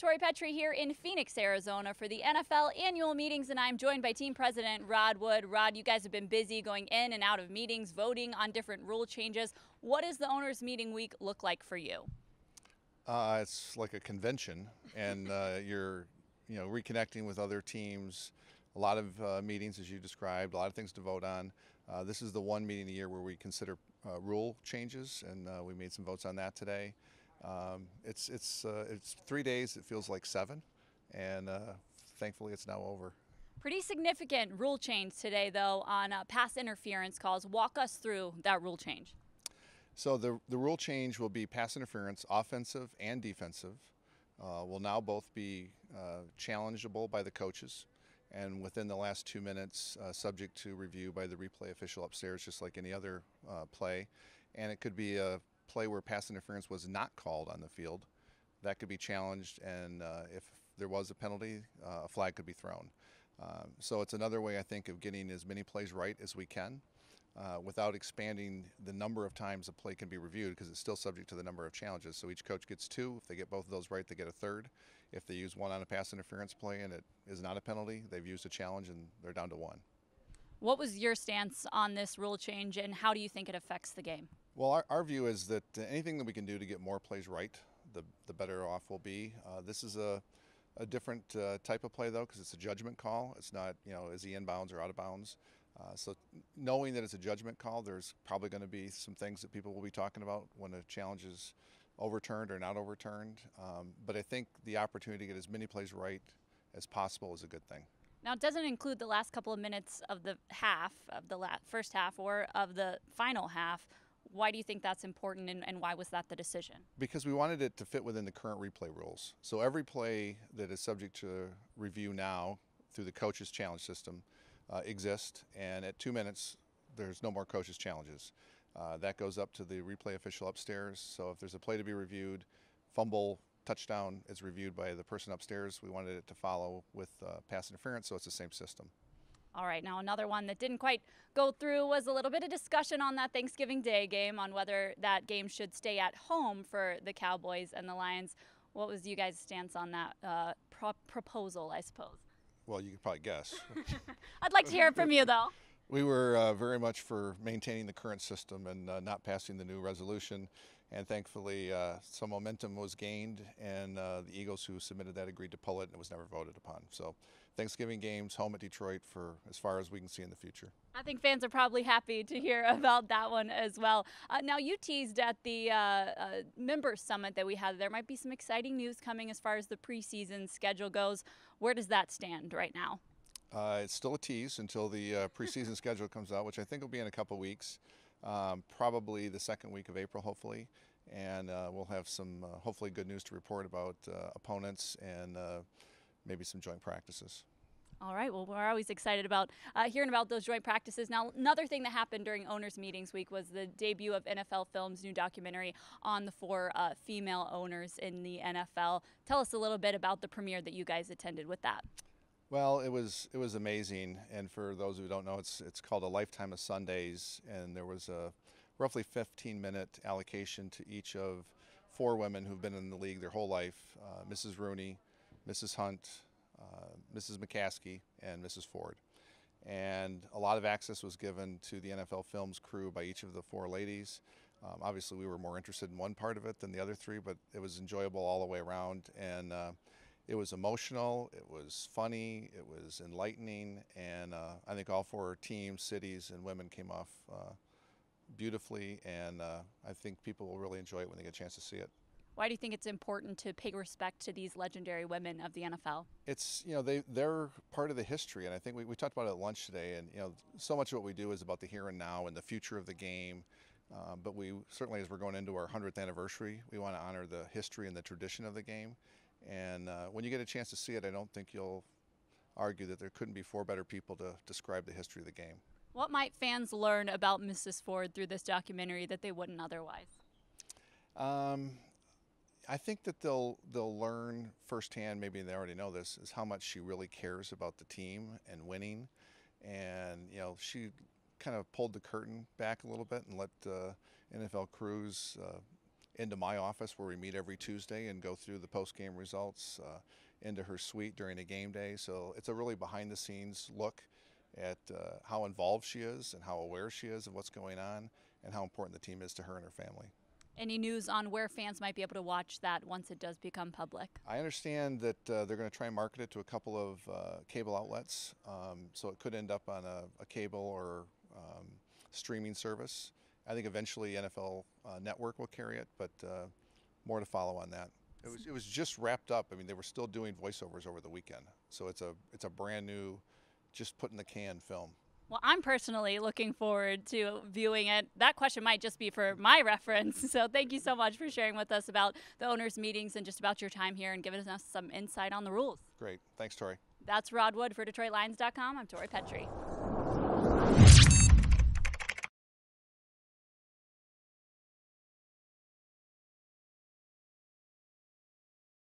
Tori Petry here in Phoenix, Arizona for the NFL annual meetings, and I'm joined by team president Rod Wood. Rod, you guys have been busy going in and out of meetings, voting on different rule changes. What does the owners meeting week look like for you? It's like a convention, and you're reconnecting with other teams. A lot of meetings, as you described, a lot of things to vote on. This is the one meeting a year where we consider rule changes, and we made some votes on that today. It's 3 days. It feels like 7, and thankfully it's now over. Pretty significant rule change today, though, on pass interference calls. Walk us through that rule change. So the rule change will be pass interference, offensive and defensive, will now both be challengeable by the coaches, and within the last 2 minutes, subject to review by the replay official upstairs, just like any other play. And it could be a play where pass interference was not called on the field. That could be challenged, and if there was a penalty, a flag could be thrown. So it's another way, I think, of getting as many plays right as we can without expanding the number of times a play can be reviewed, because it's still subject to the number of challenges. So each coach gets 2. If they get both of those right, they get a third. If they use 1 on a pass interference play and it is not a penalty, they've used a challenge and they're down to 1. What was your stance on this rule change, and how do you think it affects the game? Well, our view is that anything that we can do to get more plays right, the better off we'll be. This is a different type of play, though, because it's a judgment call. It's not, is he inbounds or out of bounds? So knowing that it's a judgment call, there's probably going to be some things that people will be talking about when a challenge is overturned or not overturned. But I think the opportunity to get as many plays right as possible is a good thing. Now, it doesn't include the last couple of minutes of the half, of the first half, or of the final half. Why do you think that's important, and why was that the decision? Because we wanted it to fit within the current replay rules. So every play that is subject to review now through the coaches challenge system exists, and at 2 minutes there's no more coaches challenges. That goes up to the replay official upstairs. So if there's a play to be reviewed, fumble, touchdown is reviewed by the person upstairs. We wanted it to follow with pass interference, so it's the same system. All right, now another one that didn't quite go through was a little bit of discussion on that Thanksgiving Day game, on whether that game should stay at home for the Cowboys and the Lions. What was you guys' stance on that proposal, I suppose? Well, you could probably guess. I'd like to hear it from you, though. We were very much for maintaining the current system and not passing the new resolution. And thankfully, some momentum was gained, and the Eagles, who submitted that, agreed to pull it, and it was never voted upon. So Thanksgiving games, home at Detroit for as far as we can see in the future. I think fans are probably happy to hear about that one as well. Now, you teased at the members summit that we had. There might be some exciting news coming as far as the preseason schedule goes. Where does that stand right now? It's still a tease until the preseason schedule comes out, which I think will be in a couple weeks. Probably the second week of April, hopefully, and we'll have some hopefully good news to report about opponents and maybe some joint practices. All right, well, we're always excited about hearing about those joint practices. Now, another thing that happened during Owners Meetings Week was the debut of NFL Film's new documentary on the 4 female owners in the NFL. Tell us a little bit about the premiere that you guys attended with that. Well, it was amazing, and for those who don't know, it's called A Lifetime of Sundays, and there was a roughly 15-minute allocation to each of 4 women who've been in the league their whole life: Mrs. Rooney, Mrs. Hunt, Mrs. McCaskey, and Mrs. Ford. And a lot of access was given to the NFL Films crew by each of the 4 ladies. Obviously, we were more interested in one part of it than the other 3, but it was enjoyable all the way around, and it was emotional, it was funny, it was enlightening, and I think all 4 teams, cities, and women came off beautifully, and I think people will really enjoy it when they get a chance to see it. Why do you think it's important to pay respect to these legendary women of the NFL? It's, they're part of the history, and I think we talked about it at lunch today, and so much of what we do is about the here and now and the future of the game. But we certainly, as we're going into our 100th anniversary, we want to honor the history and the tradition of the game. And when you get a chance to see it, I don't think you'll argue that there couldn't be 4 better people to describe the history of the game. What might fans learn about Mrs. Ford through this documentary that they wouldn't otherwise? I think that they'll learn firsthand, maybe they already know this, is how much she really cares about the team and winning. And, she kind of pulled the curtain back a little bit and let NFL crews into my office where we meet every Tuesday and go through the post-game results, into her suite during a game day. So it's a really behind-the-scenes look at how involved she is and how aware she is of what's going on and how important the team is to her and her family. Any news on where fans might be able to watch that once it does become public? I understand that they're going to try and market it to a couple of cable outlets, so it could end up on a cable or streaming service. I think eventually NFL Network will carry it, but more to follow on that. It was just wrapped up. I mean, they were still doing voiceovers over the weekend, so it's a brand new, just put in the can film. Well, I'm personally looking forward to viewing it. That question might just be for my reference. So thank you so much for sharing with us about the owners' meetings and just about your time here and giving us some insight on the rules. Great. Thanks, Tori. That's Rod Wood for DetroitLions.com. I'm Tori Petry.